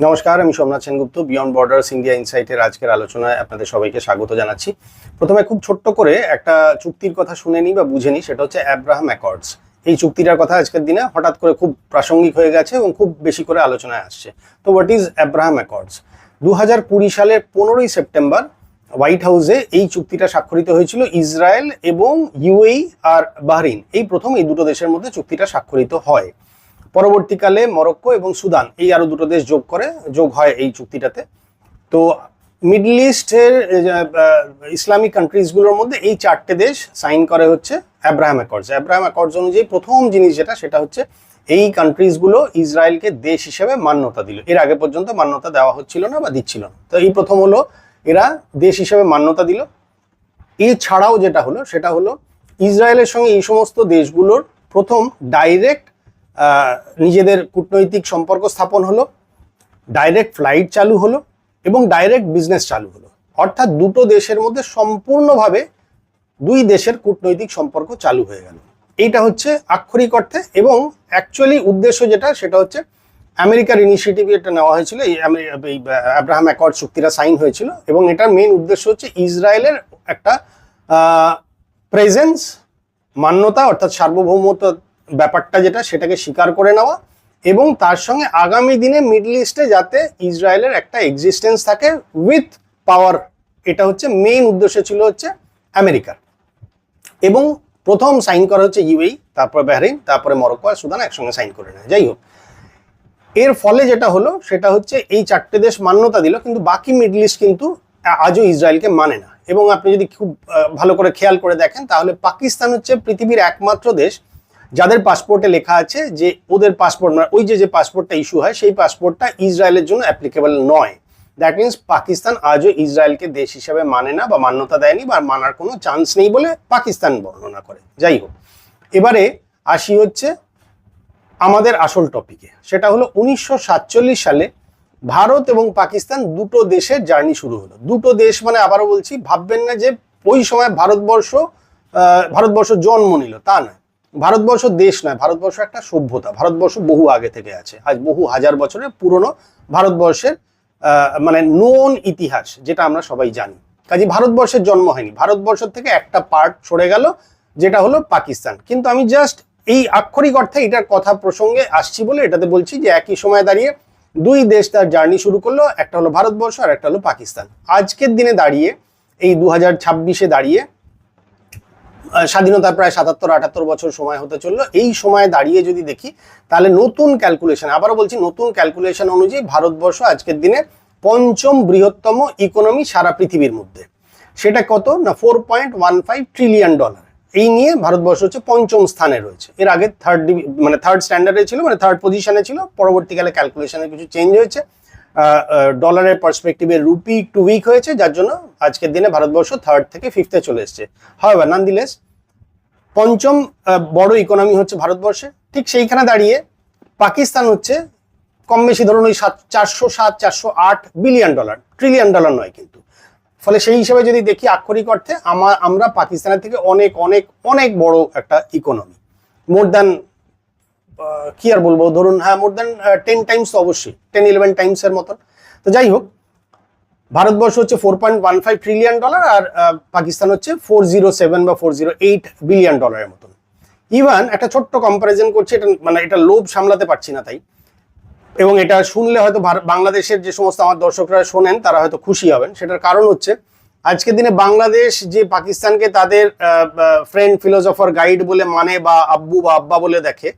নমস্কার, আমি Somnath Sengupta, beyond borders India ইনসাইটের আজকের আলোচনায় আপনাদের সবাইকে স্বাগত জানাচ্ছি। প্রথমে খুব ছোট্ট করে একটা চুক্তির কথা শুনে নিই বা বুঝে নিই, সেটা হচ্ছে অ্যাব্রাহাম অ্যাকর্ডস। এই চুক্তিটার কথা আজকের দিনে হঠাৎ করে খুব প্রাসঙ্গিক হয়ে গেছে এবং খুব বেশি করে আলোচনায় আসছে। তো হোয়াট ইজ অ্যাব্রাহাম অ্যাকর্ডস? 2020 সালের 15ই সেপ্টেম্বর হোয়াইট হাউসে এই চুক্তিটা স্বাক্ষরিত হয়েছিল। ইসরায়েল এবং ইউএই আর বাহরিন, এই প্রথম এই দুটো দেশের মধ্যে চুক্তিটা স্বাক্ষরিত হয়। পরবর্তীকালে মরক্কো এবং সুদান, এই আরো দুটো দেশ যোগ হয় এই চুক্তিটাতে। তো মিডল ইস্টের ইসলামিক কান্ট্রিজগুলোর মধ্যে এই চারটে দেশ সাইন করে হচ্ছে অ্যাব্রাহাম অ্যাকর্ডস। অ্যাব্রাহাম অ্যাকর্ডস অনুযায়ী প্রথম জিনিস সেটা হচ্ছে এই কান্ট্রিজগুলো ইসরায়েলকে দেশ হিসেবে মান্যতা দিল। এর আগে পর্যন্ত মান্যতা দেওয়া হচ্ছিল না বা দিচ্ছিল না। তো এই প্রথম হলো এরা দেশ হিসেবে মান্যতা দিল। এছাড়াও যেটা হলো সেটা হলো ইসরায়েলের সঙ্গে এই সমস্ত দেশগুলোর প্রথম ডাইরেক্ট নিজেদের কূটনৈতিক সম্পর্ক স্থাপন হলো, ডাইরেক্ট ফ্লাইট চালু হলো এবং ডাইরেক্ট বিজনেস চালু হলো। অর্থাৎ দুটো দেশের মধ্যে সম্পূর্ণভাবে দুই দেশের কূটনৈতিক সম্পর্ক চালু হয়ে গেল। এইটা হচ্ছে আক্ষরিক অর্থে। এবং অ্যাকচুয়ালি উদ্দেশ্য সেটা হচ্ছে আমেরিকার ইনিশিয়েটিভ এটা নেওয়া হয়েছিল, এই অ্যাব্রাহাম অ্যাকর্ড চুক্তিটা সাইন হয়েছিল এবং এটার মেইন উদ্দেশ্য হচ্ছে ইসরায়েলের একটা প্রেজেন্স, মান্যতা অর্থাৎ সার্বভৌমত্ব ব্যাপারটা সেটাকে স্বীকার করে নেওয়া এবং তার সঙ্গে আগামী দিনে মিডল ইস্টে যাতে ইসরায়েলের একটা এক্সিস্টেন্স থাকে উইথ পাওয়ার। এটা হচ্ছে মেইন উদ্দেশ্য ছিল হচ্ছে আমেরিকার। এবং প্রথম সাইন করা হচ্ছে ইউএই, তারপরে বাহরিন, তারপরে মরক্কো আর সুদান একসঙ্গে সাইন করে নেয়। যাই হোক, এর ফলে যেটা হলো সেটা হচ্ছে এই চারটে দেশ মান্যতা দিল, কিন্তু বাকি মিডল ইস্ট কিন্তু আজও ইসরায়েলকে মানে না। এবং আপনি যদি খুব ভালো করে খেয়াল করে দেখেন তাহলে পাকিস্তান হচ্ছে পৃথিবীর একমাত্র দেশ যাদের পাসপোর্টে লেখা আছে যে ওদের পাসপোর্ট, মানে ওই যে পাসপোর্টটা ইস্যু হয় সেই পাসপোর্টটা ইসরায়েলের জন্য অ্যাপ্লিকেবল নয়। দ্যাট মিনস পাকিস্তান আজও ইসরায়েলকে দেশ হিসেবে মানে না বা মান্যতা দেয়নি বা মানার কোনো চান্স নেই বলে পাকিস্তান বর্ণনা করে। যাই হোক, এবারে আসি হচ্ছে আমাদের আসল টপিকে। সেটা হলো 1947 সালে ভারত এবং পাকিস্তান দুটো দেশের জার্নি শুরু হলো। দুটো দেশ মানে আবারও বলছি, ভাববেন না যে ওই সময় ভারতবর্ষ জন্ম নিল, তা নয়। ভারতবর্ষ দেশ নয়, ভারতবর্ষ একটা সভ্যতা। ভারতবর্ষ বহু আগে থেকে আছে, আজ বহু হাজার বছরের পুরনো ভারতবর্ষের মানে নোন ইতিহাস যেটা আমরা সবাই জানি। কাজে ভারতবর্ষের জন্ম হয়নি, ভারতবর্ষ থেকে একটা পার্ট সরে গেল যেটা হলো পাকিস্তান। কিন্তু আমি জাস্ট এই আক্ষরিক অর্থে এটার কথা প্রসঙ্গে আসছি বলে এটাতে বলছি যে একই সময় দাঁড়িয়ে দুই দেশ তার জার্নি শুরু করলো, একটা হলো ভারতবর্ষ আর একটা হলো পাকিস্তান। আজকের দিনে দাঁড়িয়ে এই 2026-এ দাঁড়িয়ে স্বাধীনতার প্রায় 77-78 বছর সময় হতে চললো। এই সময় দাঁড়িয়ে যদি দেখি তাহলে নতুন ক্যালকুলেশন, আবারও বলছি নতুন ক্যালকুলেশন অনুযায়ী ভারতবর্ষ আজকের দিনে পঞ্চম বৃহত্তম ইকোনমি সারা পৃথিবীর মধ্যে। সেটা কত না, $4.15 ট্রিলিয়ন। এই নিয়ে ভারতবর্ষ হচ্ছে পঞ্চম স্থানে রয়েছে। এর আগে থার্ড স্ট্যান্ডার্ডে ছিল, মানে থার্ড পজিশনে ছিল। পরবর্তীকালে ক্যালকুলেশনে কিছু চেঞ্জ হয়েছে, ডলারের পার্সপেক্টিভে রুপি একটু উইক হয়েছে, যার জন্য আজকের দিনে ভারতবর্ষ থার্ড থেকে ফিফথে চলে এসছে। হাওয়েভার নানদিলেস পঞ্চম বড় ইকোনমি হচ্ছে ভারতবর্ষে। ঠিক সেইখানে দাঁড়িয়ে পাকিস্তান হচ্ছে কম বেশি ধরুন ওই 407-408 বিলিয়ন ডলার, ট্রিলিয়ন ডলার নয় কিন্তু। ফলে সেই হিসেবে যদি দেখি আক্ষরিক অর্থে আমরা পাকিস্তানের থেকে অনেক অনেক অনেক বড় একটা ইকোনমি, মোর দ্যান কি আর বলবো, ধরুন হ্যাঁ মোর দ্যান 10 টাইমস, তো অবশ্যই 10-11 টাইমসের মতন। তো যাই হোক, ভারতবর্ষ হচ্ছে $4.15 ট্রিলিয়ন আর পাকিস্তান হচ্ছে 407 বা 408 বিলিয়ন ডলারের মতন। ইভান একটা ছোট্ট কম্পারিজন করছে, এটা মানে এটা লোভ সামলাতে পারছি না তাই, এবং এটা শুনলে হয়তো বাংলাদেশের যে সমস্ত আমার দর্শকরা শোনেন তারা হয়তো খুশি হবেন। সেটার কারণ হচ্ছে আজকের দিনে বাংলাদেশ যে পাকিস্তানকে তাদের ফ্রেন্ড, ফিলোসফার, গাইড বলে মানে বা আব্বু বা আব্বা বলে দেখে,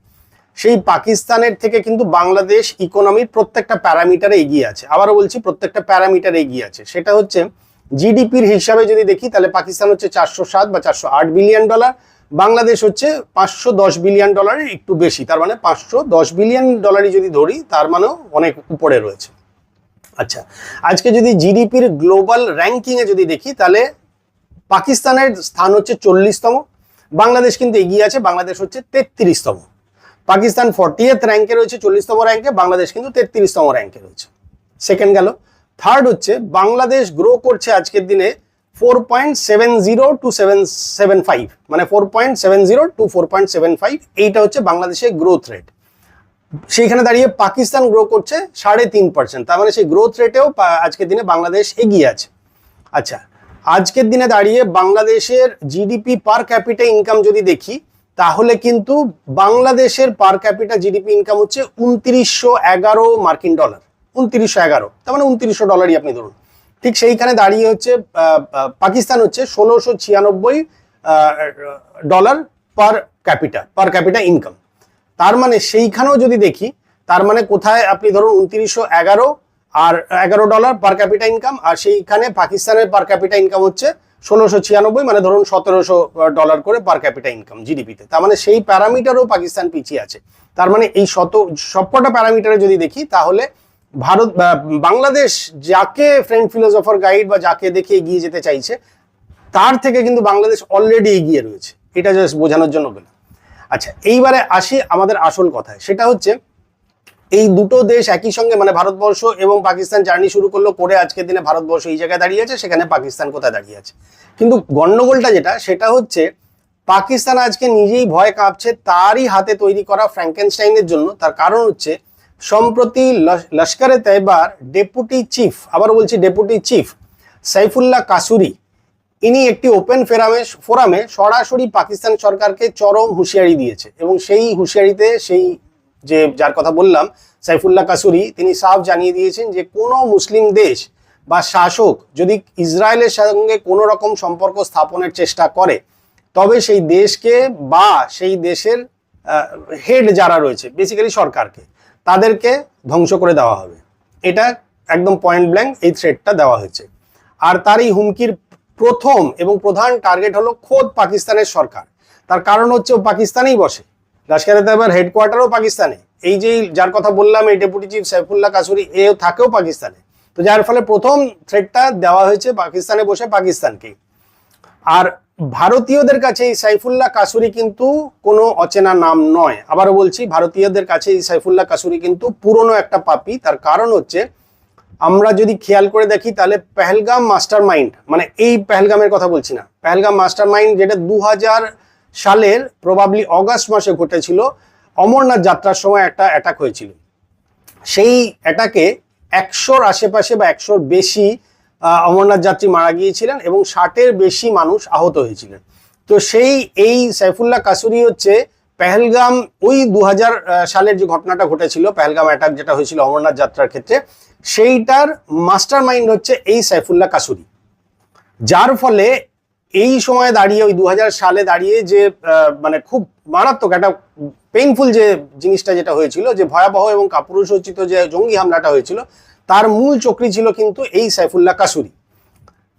সেই পাকিস্তানের থেকে কিন্তু বাংলাদেশ ইকোনমির প্রত্যেকটা প্যারামিটারে এগিয়ে আছে। আবারও বলছি, প্রত্যেকটা প্যারামিটারে এগিয়ে আছে। সেটা হচ্ছে জিডিপির হিসাবে যদি দেখি তাহলে পাকিস্তান হচ্ছে 407 বা 408 বিলিয়ন ডলার, বাংলাদেশ হচ্ছে 510 বিলিয়ন ডলারের একটু বেশি। তার মানে 510 বিলিয়ন ডলারই যদি ধরি তার মানেও অনেক উপরে রয়েছে। আচ্ছা, আজকে যদি জিডিপির গ্লোবাল র্যাঙ্কিংয়ে যদি দেখি তাহলে পাকিস্তানের স্থান হচ্ছে 40তম, বাংলাদেশ কিন্তু এগিয়ে আছে, বাংলাদেশ হচ্ছে 33তম। পাকিস্তান 40th র্যাঙ্কে রয়েছে, 40তম র্যাঙ্কে, বাংলাদেশ কিন্তু 33তম র্যাঙ্কে রয়েছে। সেকেন্ড গেল। থার্ড হচ্ছে বাংলাদেশ গ্রো করছে আজকের দিনে 4.70 to 775, মানে 4.70 to 4.75, এইটা হচ্ছে বাংলাদেশের গ্রোথ রেট। সেইখানে দাঁড়িয়ে পাকিস্তান গ্রো করছে 3.5%, তার মানে সেই গ্রোথ রেটেও আজকের দিনে বাংলাদেশ এগিয়ে আছে। আচ্ছা, আজকের দিনে দাঁড়িয়ে বাংলাদেশের জিডিপি পার ক্যাপিটা ইনকাম যদি দেখি, তাহলে কিন্তু বাংলাদেশের পার ক্যাপিটা জিডিপি ইনকাম হচ্ছে 2911 মার্কিন ডলার। 2911, তার মানে $2900 আপনি ধরুন। ঠিক সেইখানে দাঁড়িয়ে হচ্ছে পাকিস্তান হচ্ছে $1696 পার ক্যাপিটা ইনকাম। তার মানে সেইখানেও যদি দেখি, তার মানে কোথায় আপনি ধরুন 2911 আর $11 পার ক্যাপিটা ইনকাম, আর সেইখানে পাকিস্তানের পার ক্যাপিটা ইনকাম হচ্ছে 1696, মানে ধরুন $1700 করে পার ক্যাপিটা ইনকাম জিডিপিতে। তার মানে সেই প্যারামিটারও পাকিস্তান পিছিয়ে আছে। তার মানে এই সবকটা প্যারামিটারে যদি দেখি, তাহলে বাংলাদেশ যাকে ফ্রেন্ড ফিলোসফার গাইড বা যাকে দেখে এগিয়ে যেতে চাইছে, তার থেকে কিন্তু বাংলাদেশ অলরেডি এগিয়ে রয়েছে। এটা জাস্ট বোঝানোর জন্য বললাম। আচ্ছা, এইবারে আসি আমাদের আসল কথায়। সেটা হচ্ছে এই দুটো দেশ একই সঙ্গে, মানে ভারতবর্ষ এবং পাকিস্তান জার্নি শুরু করলো করে আজকের দিনে ভারতবর্ষ এই জায়গায় দাঁড়িয়ে আছে, সেখানে পাকিস্তান কোথায় দাঁড়িয়ে আছে। কিন্তু গন্ডগোলটা যেটা, সেটা হচ্ছে পাকিস্তান আজকে নিজেই ভয় কাঁপছে তারই হাতে তৈরি করা ফ্র্যাঙ্কেনস্টাইনের জন্য। তার কারণ হচ্ছে সম্প্রতি লস্করে তৈবার ডেপুটি চিফ, আবার বলছি ডেপুটি চিফ সাইফুল্লাহ কাসুরি, ইনি একটি ওপেন ফোরামে সরাসরি পাকিস্তান সরকারকে চরম হুঁশিয়ারি দিয়েছে। এবং সেই হুঁশিয়ারিতে সেই যে যার কথা বললাম সাইফুল্লাহ কাসুরি, তিনি সাফ জানিয়ে দিয়েছেন যে কোনো মুসলিম দেশ বা শাসক যদি ইসরায়েলের সঙ্গে কোনো রকম সম্পর্ক স্থাপনের চেষ্টা করে, তবে সেই দেশকে বা সেই দেশের হেড যারা রয়েছে, বেসিক্যালি সরকারকে, তাদেরকে ধ্বংস করে দেওয়া হবে। এটা একদম পয়েন্ট ব্ল্যাঙ্ক এই থ্রেটটা দেওয়া হয়েছে। আর তার এই হুমকির প্রথম এবং প্রধান টার্গেট হলো খোদ পাকিস্তানের সরকার। তার কারণ হচ্ছে ও পাকিস্তানেই বসে, লস্করে তৈবার হেডকোয়ার্টারও পাকিস্তানে। এই যে যার কথা বললাম এই ডেপুটি চিফ সাইফুল্লাহ কাসুরি, এও থাকেও পাকিস্তানে। তো যার ফলে প্রথম থ্রেটটা দেওয়া হয়েছে পাকিস্তানে বসে পাকিস্তানকে। আর ভারতীয়দের কাছে এই সাইফুল্লাহ কাসুরি কিন্তু কোনো অচেনা নাম নয়। আবারও বলছি, ভারতীয়দের কাছে এই সাইফুল্লাহ কাসুরি কিন্তু পুরনো একটা পাপি। তার কারণ হচ্ছে, আমরা যদি খেয়াল করে দেখি, তাহলে পেহেলগাম মাস্টার মাইন্ড, মানে এই পেহেলগামের কথা বলছি না, পেহেলগাম মাস্টার মাইন্ড যেটা 2000 সালের প্রবাবলি অগাস্ট মাসে ঘটেছিল, অমরনাথ যাত্রার সময় একটা অ্যাটাক হয়েছিল। সেই অ্যাটাকে 100-র আশেপাশে বা 100-র বেশি অমরনাথ যাত্রী মারা গিয়েছিলেন এবং 60-এর বেশি মানুষ আহত হয়েছিলেন। তো এই সাইফুল্লাহ কাসুরি হচ্ছে পেহেলগাম, ওই 2000 সালের যে ঘটনাটা ঘটেছিল, পেহেলগাম অ্যাটাক যেটা হয়েছিল অমরনাথ যাত্রার ক্ষেত্রে, সেইটার মাস্টার মাইন্ড হচ্ছে এই সাইফুল্লাহ কাসুরি। যার ফলে এই সময় দাঁড়িয়ে, ওই 2000 সালে দাঁড়িয়ে যে মানে খুব মারাত্মক একটা পেইনফুল যে জিনিসটা যেটা হয়েছিল, যে ভয়াবহ এবং কাপুরুষোচিত যে জঙ্গি হামলাটা হয়েছিল, তার মূল চক্রী ছিল কিন্তু এই সাইফুল্লাহ কাসুরি।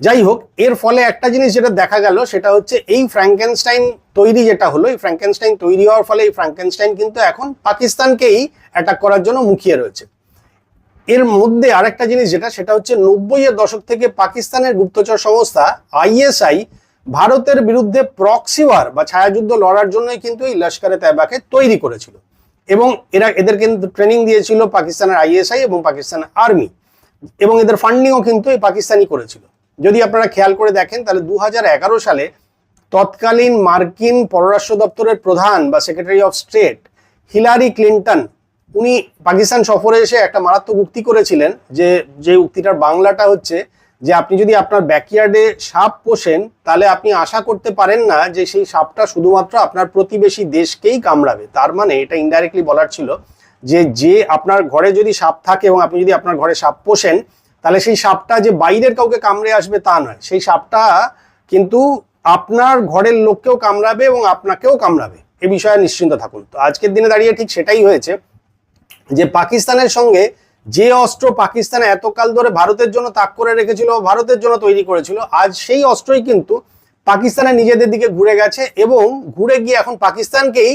যাই হোক, এর ফলে একটা জিনিস যেটা দেখা গেল, সেটা হচ্ছে এই ফ্র্যাঙ্কেনস্টাইন তৈরি যেটা হলো, এই ফ্র্যাঙ্কেনস্টাইন তৈরি হওয়ার ফলে এই ফ্র্যাঙ্কেনস্টাইন কিন্তু এখন পাকিস্তানকেই অ্যাটাক করার জন্য মুখিয়ে রয়েছে। এর মধ্যে আরেকটা জিনিস যেটা, সেটা হচ্ছে 90-এর দশক থেকে পাকিস্তানের গুপ্তচর সংস্থা ISI ভারতের বিরুদ্ধে প্রক্সি ওয়ার বা ছায়াযুদ্ধ লড়ার জন্যই কিন্তু এই লস্করে তৈবাকে তৈরি করেছিল। এবং এদের কিন্তু ট্রেনিং দিয়েছিল পাকিস্তানের ISI এবং পাকিস্তান আর্মি, এবং এদের ফান্ডিংও কিন্তু এই পাকিস্তানই করেছিল। যদি আপনারা খেয়াল করে দেখেন, তাহলে 2011 সালে তৎকালীন মার্কিন পররাষ্ট্র দপ্তরের প্রধান বা secretary of state Hillary Clinton, উনি পাকিস্তান সফরে এসে একটা মারাত্মক উক্তি করেছিলেন, যে উক্তিটার বাংলাটা হচ্ছে যে আপনি যদি আপনার ব্যাকইয়ার্ডে সাপ পোষেন, তাহলে আপনি আশা করতে পারেন না যে সেই সাপটা শুধুমাত্র আপনার প্রতিবেশী দেশকেই কামড়াবে। তার মানে এটা ইনডাইরেক্টলি বলার ছিল যে আপনার ঘরে যদি সাপ থাকে এবং আপনি যদি আপনার ঘরে সাপ পোষেন, তাহলে সেই সাপটা যে বাইরের কাউকে কামড়ে আসবে তা নয়, সেই সাপটা কিন্তু আপনার ঘরের লোককেও কামড়াবে এবং আপনাকেও কামড়াবে। এ বিষয়ে নিশ্চিন্ত থাকুন। তো আজকের দিনে দাঁড়িয়ে ঠিক সেটাই হয়েছে, যে পাকিস্তানের সঙ্গে যে অস্ত্র পাকিস্তান এতকাল ধরে ভারতের জন্য তাক করে রেখেছিল, ভারতের জন্য তৈরি করেছিল, আজ সেই অস্ত্রই কিন্তু পাকিস্তানের নিজেদের দিকে ঘুরে গেছে এবং ঘুরে গিয়ে এখন পাকিস্তানকেই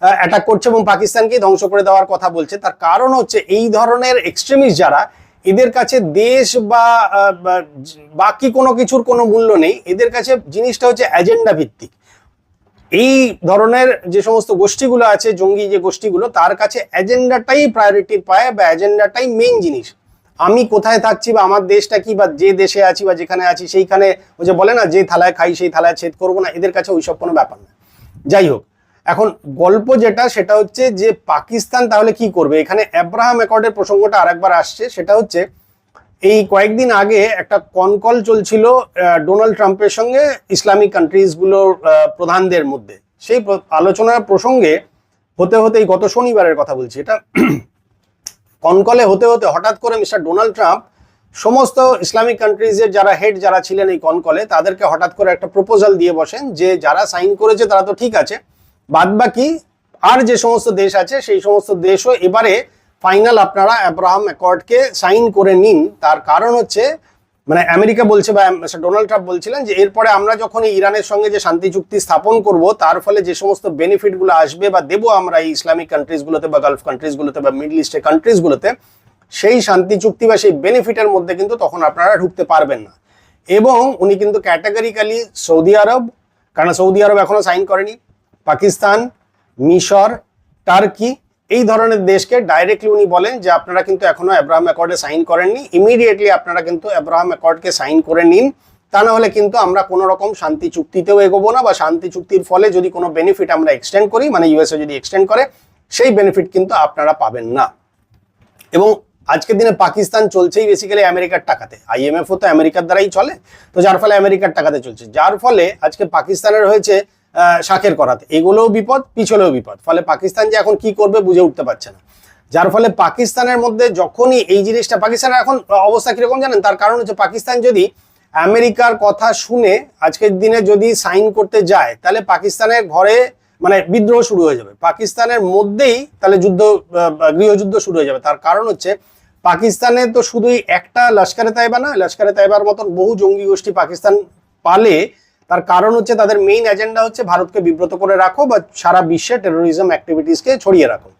অ্যাটাক করছে এবং পাকিস্তানকেই ধ্বংস করে দেওয়ার কথা বলছে। তার কারণ হচ্ছে এই ধরনের এক্সট্রিমিস্ট যারা, এদের কাছে দেশ বা বাকি কোনো কিছুর কোনো মূল্য নেই। এদের কাছে জিনিসটা হচ্ছে এজেন্ডা ভিত্তিক। এই ধরনের যে সমস্ত গোষ্ঠীগুলো আছে, জঙ্গি যে গোষ্ঠীগুলো, তার কাছে এজেন্ডাটাই প্রায়োরিটি পায় বা এজেন্ডাটাই মেইন জিনিস। আমি কোথায় থাকছি বা আমার দেশটা কি বা যে দেশে আছি বা যেখানে আছি সেইখানে, ওই যে বলে না, যে থালায় খাই সেই থালায় ছেদ করবো না, এদের কাছে ওইসব কোনো ব্যাপার না। যাই হোক, এখন গল্প যেটা সেটা হচ্ছে যে পাকিস্তান তাহলে কি করবে, এখানে আব্রাহাম অ্যাকর্ডের প্রসঙ্গটা আরেকবার আসছে। সেটা হচ্ছে এই কয়েকদিন আগে একটা কনকল চলছিল ডোনাল্ড ট্রাম্পের সঙ্গে ইসলামিক কান্ট্রিজগুলোর প্রধানদের মধ্যে। সেই আলোচনার প্রসঙ্গে হতে হতে এই গত শনিবারের কথা বলছি, এটা কনকলে হতে হতে হঠাৎ করে মিস্টার ডোনাল্ড ট্রাম্প সমস্ত ইসলামিক কান্ট্রিজের যারা হেড যারা ছিলেন এই কনকলে তাদেরকে হঠাৎ করে একটা প্রপোজাল দিয়ে বসেন যে যারা সাইন করেছে তারা তো ঠিক আছে, বাদবাকি আর যে সমস্ত দেশ আছে সেই সমস্ত দেশও এবারে ফাইনাল আপনারা আব্রাহাম অ্যাকর্ডকে সাইন করে নিন। তার কারণ হচ্ছে মানে আমেরিকা বলছে বা ডোনাল্ড ট্রাম্প বলছিলেন যে এরপরে আমরা যখন ইরানের সঙ্গে যে শান্তি চুক্তি স্থাপন করব তার ফলে যে সমস্ত বেনিফিটগুলো আসবে বা দেবো আমরা এই ইসলামিক কান্ট্রিজগুলোতে বা গালফ কান্ট্রিজগুলোতে বা মিডল ইস্টের কান্ট্রিজগুলোতে, সেই শান্তি চুক্তি বা সেই বেনিফিটের মধ্যে কিন্তু তখন আপনারা ঢুকতে পারবেন না। এবং উনি কিন্তু ক্যাটাগরিক্যালি সৌদি আরব, কারণ সৌদি আরব এখনো সাইন করেনি, পাকিস্তান, মিশর, টার্কি এই ধরনের দেশকে ডাইরেক্টলি উনি বলেন যে আপনারা কিন্তু এখনো আব্রাহাম অ্যাকর্ডে সাইন করেননি, ইমিডিয়েটলি আপনারা কিন্তু আব্রাহাম অ্যাকর্ডকে সাইন করে নিন, তা না হলে কিন্তু আমরা কোনো রকম শান্তি চুক্তিতেও এগোবো না, বা শান্তি চুক্তির ফলে যদি কোনো বেনিফিট আমরা এক্সটেন্ড করি, মানে ইউএসএ যদি এক্সটেন্ড করে, সেই বেনিফিট কিন্তু আপনারা পাবেন না। এবং আজকের দিনে পাকিস্তান চলছেই বেসিক্যালি আমেরিকার টাকাতে, আইএমএফও তো আমেরিকার দ্বারাই চলে, তো যার ফলে আমেরিকার টাকাতে চলছে, যার ফলে আজকে পাকিস্তানের হয়েছে শাকের করাতে, এগুলোও বিপদ পিছলেও বিপদ, ফলে পাকিস্তান যে এখন কি করবে বুঝে উঠতে পারছে না। যার ফলে পাকিস্তানের মধ্যে যখনই এই জিনিসটা, পাকিস্তানের এখন অবস্থা কিরকম জানেন, তার কারণ হচ্ছে পাকিস্তান যদি আমেরিকার কথা শুনে আজকের দিনে যদি সাইন করতে যায় তাহলে পাকিস্তানের ঘরে মানে বিদ্রোহ শুরু হয়ে যাবে, পাকিস্তানের মধ্যেই তাহলে যুদ্ধ, গৃহযুদ্ধ শুরু হয়ে যাবে। তার কারণ হচ্ছে পাকিস্তানে তো শুধুই একটা লস্করে তাইবা না, লস্করে তাইবার মতন বহু জঙ্গি গোষ্ঠী পাকিস্তান পালে। তার কারণ হচ্ছে তাদের মেইন এজেন্ডা হচ্ছে ভারতকে বিব্রত করে রাখো বা সারা বিশ্বে টেরোরিজম অ্যাক্টিভিটিসকে ছড়িয়ে রাখো,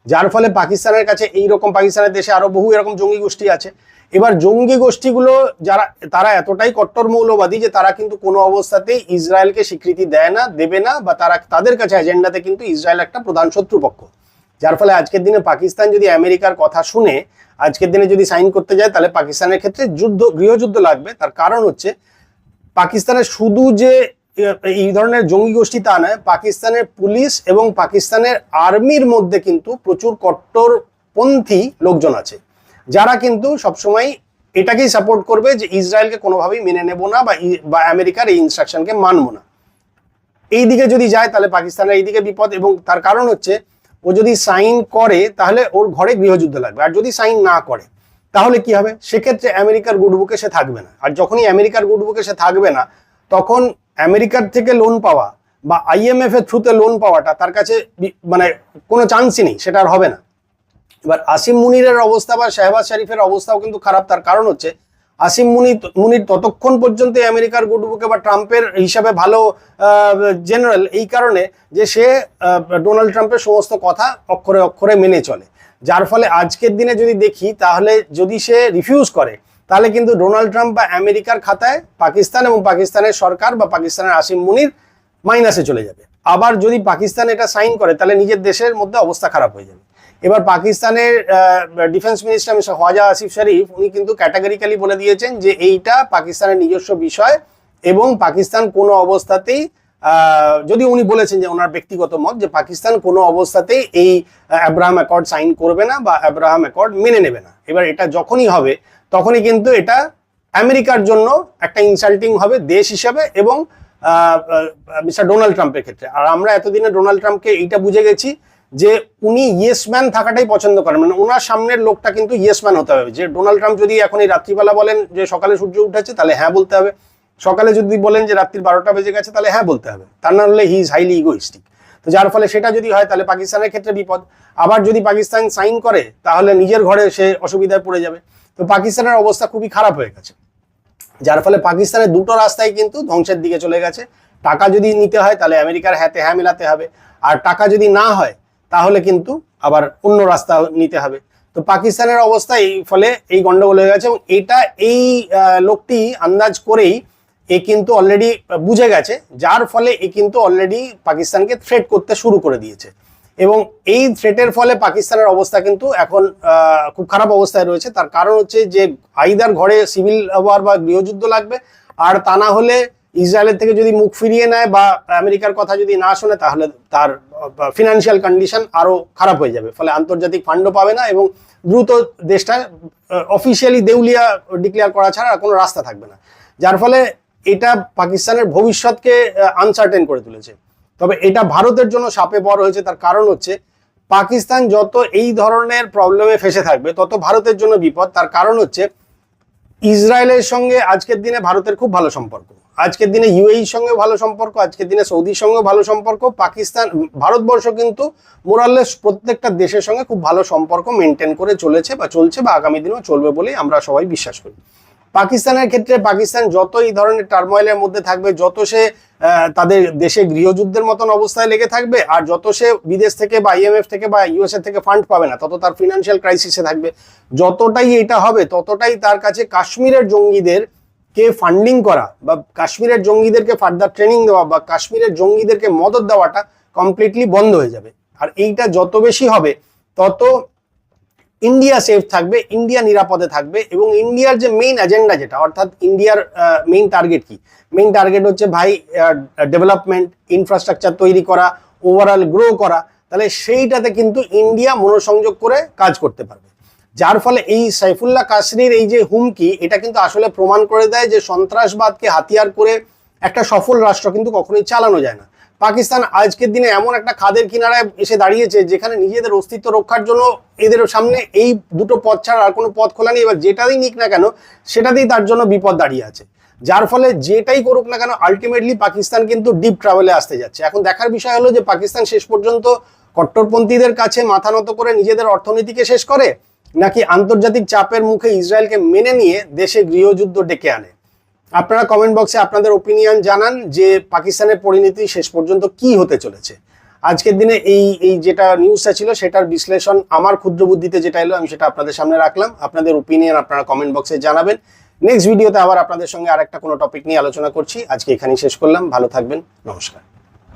যার ফলে পাকিস্তানের কাছে এইরকম, পাকিস্তানের দেশে আরো বহু এরকম জঙ্গি গোষ্ঠী আছে। এবার জঙ্গি গোষ্ঠীগুলো যারা, তারা এতটাই কট্টর মৌলবাদী যে তারা কিন্তু কোনো অবস্থাতেই ইসরায়েলকে স্বীকৃতি দেয় না, দেবে না, বা তারা তাদের কাছে এজেন্ডাতে কিন্তু ইসরায়েল একটা প্রধান শত্রুপক্ষ। যার ফলে আজকের দিনে পাকিস্তান যদি আমেরিকার কথা শুনে আজকের দিনে যদি সাইন করতে যায় তাহলে পাকিস্তানের ক্ষেত্রে যুদ্ধ, গৃহযুদ্ধ লাগবে। তার কারণ হচ্ছে পাকিস্তানের শুধু যে এই ধরনের জঙ্গি গোষ্ঠী তা নয়, পাকিস্তানের পুলিশ এবং পাকিস্তানের আর্মির মধ্যে কিন্তু প্রচুর কট্টরপন্থী লোকজন আছে যারা কিন্তু সবসময় এটাকেই সাপোর্ট করবে যে ইসরায়েলকে কোনোভাবেই মেনে নেব না বা আমেরিকার এই ইনস্ট্রাকশনকে মানব না। এই দিকে যদি যায় তাহলে পাকিস্তানের এই দিকে বিপদ, এবং তার কারণ হচ্ছে ও যদি সাইন করে তাহলে ওর ঘরে গৃহযুদ্ধ লাগবে, আর যদি সাইন না করে তাহলে কি হবে, সেক্ষেত্রে আমেরিকার গুডবুকে সে থাকবে না। আর যখনই আমেরিকার গুডবুকে সে থাকবে না তখন আমেরিকার থেকে লোন পাওয়া বা আইএমএফ এর থ্রুতে লোন পাওয়াটা তার কাছে মানে কোনো চান্সই নেই, সেটা আর হবে না। এবার আসিম মুনিরের অবস্থা বা শাহবাজ শরীফের অবস্থাও কিন্তু খারাপ। তার কারণ হচ্ছে আসিম মুনির ততক্ষণ পর্যন্ত আমেরিকার গুডবুকে বা ট্রাম্পের হিসাবে ভালো জেনারেল এই কারণে যে সে ডোনাল্ড ট্রাম্পের সমস্ত কথা অক্ষরে অক্ষরে মেনে চলে, যার ফলে আজকের দিনে যদি দেখি তাহলে যদি সে রিফিউজ করে তাহলে কিন্তু ডোনাল্ড ট্রাম্প বা আমেরিকার খাতায় পাকিস্তান এবং পাকিস্তানের সরকার বা পাকিস্তানের আসিম মুনির মাইনাসে চলে যাবে। আবার যদি পাকিস্তান এটা সাইন করে তাহলে নিজের দেশের মধ্যে অবস্থা খারাপ হয়ে যাবে। এবার পাকিস্তানের defence minister mister Khawaja Asif Sharif উনি কিন্তু ক্যাটাগরিক্যালি বলে দিয়েছেন যে এইটা পাকিস্তানের নিজস্ব বিষয়, এবং পাকিস্তান কোনো অবস্থাতেই, যদি উনি বলেছেন যে ওনার ব্যক্তিগত মত যে পাকিস্তান কোনো অবস্থাতেই এই আব্রাহাম অ্যাকর্ড সাইন করবে না বা আব্রাহাম অ্যাকর্ড মেনে নেবে না। এবার এটা যখনই হবে তখনই কিন্তু এটা আমেরিকার জন্য একটা ইনসাল্টিং হবে দেশ হিসাবে এবং মিস্টার ডোনাল্ড ট্রাম্পের ক্ষেত্রে। আর আমরা এতদিনে ডোনাল্ড ট্রাম্পকে এইটা বুঝে গেছি যে উনি ইয়েসম্যান থাকাটাই পছন্দ করেন, মানে ওনার সামনের লোকটা কিন্তু ইয়েসম্যান হতে হবে। যে ডোনাল্ড ট্রাম্প যদি এখন এই রাত্রিবেলা বলেন যে সকালে সূর্য উঠেছে তাহলে হ্যাঁ বলতে হবে, সকালে যদি বলেন যে রাত্রির 12টা বেজে গেছে তাহলে হ্যাঁ বলতে হবে, তা না হলে হি ইজ হাইলি ইগোইস্টিক। তো যার ফলে সেটা যদি হয় তাহলে পাকিস্তানের ক্ষেত্রে বিপদ। আবার যদি পাকিস্তান সাইন করে তাহলে নিজের ঘরে সে অসুবিধায় পড়ে যাবে। তো পাকিস্তানের অবস্থা খুবই খারাপ হয়ে গেছে, যার ফলে পাকিস্তানের দুটো রাস্তায় কিন্তু ধ্বংসের দিকে চলে গেছে। টাকা যদি নিতে হয় তাহলে আমেরিকার হাতে হ্যাঁ মেলাতে হবে, আর টাকা যদি না হয় তাহলে কিন্তু আবার অন্য রাস্তা নিতে হবে। তো পাকিস্তানের অবস্থা এই ফলে এই গন্ডগোল হয়ে গেছে, এবং এটা এই লোকটি আন্দাজ করেই এ কিন্তু অলরেডি বুঝে গেছে, যার ফলে এ কিন্তু অলরেডি পাকিস্তানকে থ্রেট করতে শুরু করে দিয়েছে। এবং এই থ্রেটের ফলে পাকিস্তানের অবস্থা কিন্তু এখন খুব খারাপ অবস্থায় রয়েছে। তার কারণ হচ্ছে যে আইদার ঘরে সিভিল ওয়ার বা গৃহযুদ্ধ লাগবে, আর তা না হলে ইসরায়েলের থেকে যদি মুখ ফিরিয়ে নেয় বা আমেরিকার কথা যদি না শোনে, তাহলে তার ফিনান্সিয়াল কন্ডিশন আরো খারাপ হয়ে যাবে, ফলে আন্তর্জাতিক ফান্ডও পাবে না এবং দ্রুত দেশটা অফিসিয়ালি দেউলিয়া ডিক্লেয়ার করা ছাড়া আর কোনো রাস্তা থাকবে না, যার ফলে এটা পাকিস্তানের ভবিষ্যৎকে আনসার্টেন করে তুলেছে। তবে এটা ভারতের জন্য শাপে বড় হয়েছে, তার কারণ হচ্ছে পাকিস্তান যত এই ধরনের প্রবলেমে ফেসে থাকবে তত ভারতের জন্য বিপদ। তার কারণ হচ্ছে ইসরায়েলের সঙ্গে আজকের দিনে ভারতের খুব ভালো সম্পর্ক, আজকের দিনে ইউএইর সঙ্গে ভালো সম্পর্ক, আজকের দিনে সৌদির সঙ্গে ভালো সম্পর্ক। পাকিস্তান, ভারতবর্ষ কিন্তু মোরাললেস প্রত্যেকটা দেশের সঙ্গে খুব ভালো সম্পর্ক মেনটেন করে চলেছে বা চলছে বা আগামী দিনেও চলবে বলেই আমরা সবাই বিশ্বাস করি। পাকিস্তানের ক্ষেত্রে পাকিস্তান যত এই ধরনের টার্ময়েলের মধ্যে থাকবে, যত সে তাদের দেশে গৃহযুদ্ধের মতন অবস্থায় লেগে থাকবে, আর যত সে বিদেশ থেকে বা IMF থেকে বা ইউএসএ থেকে ফান্ড পাবে না, তত তার ফিনান্সিয়াল ক্রাইসিসে থাকবে। যতটাই এটা হবে ততটাই তার কাছে কাশ্মীরের জঙ্গিদের কে ফান্ডিং করা বা কাশ্মীরের জঙ্গিদেরকে ফার্দার ট্রেনিং দেওয়া বা কাশ্মীরের জঙ্গিদেরকে মদত দেওয়াটা কমপ্লিটলি বন্ধ হয়ে যাবে। আর এইটা যত বেশি হবে তত ইন্ডিয়া সেফ থাকবে, ইন্ডিয়া নিরাপদে থাকবে এবং ইন্ডিয়ার যে মেইন এজেন্ডা যেটা, অর্থাৎ ইন্ডিয়ার মেইন টার্গেট কি? মেইন টার্গেট হচ্ছে ভাই ডেভেলপমেন্ট, ইনফ্রাস্ট্রাকচার তৈরি করা, ওভারঅল গ্রো করা। তাহলে সেইটাতে কিন্তু ইন্ডিয়া মনোসংযোগ করে কাজ করতে পারবে, যার ফলে এই সাইফুল্লাহ কাসরির এই যে হুমকি, এটা কিন্তু আসলে প্রমাণ করে দেয় যে সন্ত্রাসবাদকে হাতিয়ার করে একটা সফল রাষ্ট্র কিন্তু কখনোই চালানো যায় না। পাকিস্তান আজকের দিনে এমন একটা খাদের কিনারায় এসে দাঁড়িয়েছে যেখানে নিজেদের অস্তিত্ব রক্ষার জন্য এদের সামনে এই দুটো পথ ছাড়া আর কোনো পথ খোলা নেই। এবার যেটাই নিক না কেন সেটাতেই তার জন্য বিপদ দাঁড়িয়ে আছে, যার ফলে যেটাই করুক না কেন আলটিমেটলি পাকিস্তান কিন্তু ডিপ ট্রাভেলে আসতে যাচ্ছে। এখন দেখার বিষয় হলো যে পাকিস্তান শেষ পর্যন্ত কট্টরপন্থীদের কাছে মাথা নত করে নিজেদের অর্থনীতিকে শেষ করে, নাকি আন্তর্জাতিক চাপের মুখে ইসরায়েলকে মেনে নিয়ে দেশে গৃহযুদ্ধ ডেকে আনে। আপনারা কমেন্ট বক্সে আপনাদের ওপিনিয়ন জানান যে পাকিস্তানের পরিণতি শেষ পর্যন্ত কি হতে চলেছে। আজকের দিনে এই যেটা নিউজটা ছিল সেটার বিশ্লেষণ আমার ক্ষুদ্র বুদ্ধিতে যেটা এলো আমি সেটা আপনাদের সামনে রাখলাম। আপনাদের ওপিনিয়ন আপনারা কমেন্ট বক্সে জানাবেন। নেক্সট ভিডিওতে আবার আপনাদের সঙ্গে আরেকটা কোনো টপিক নিয়ে আলোচনা করছি। আজকে এখানেই শেষ করলাম। ভালো থাকবেন, নমস্কার।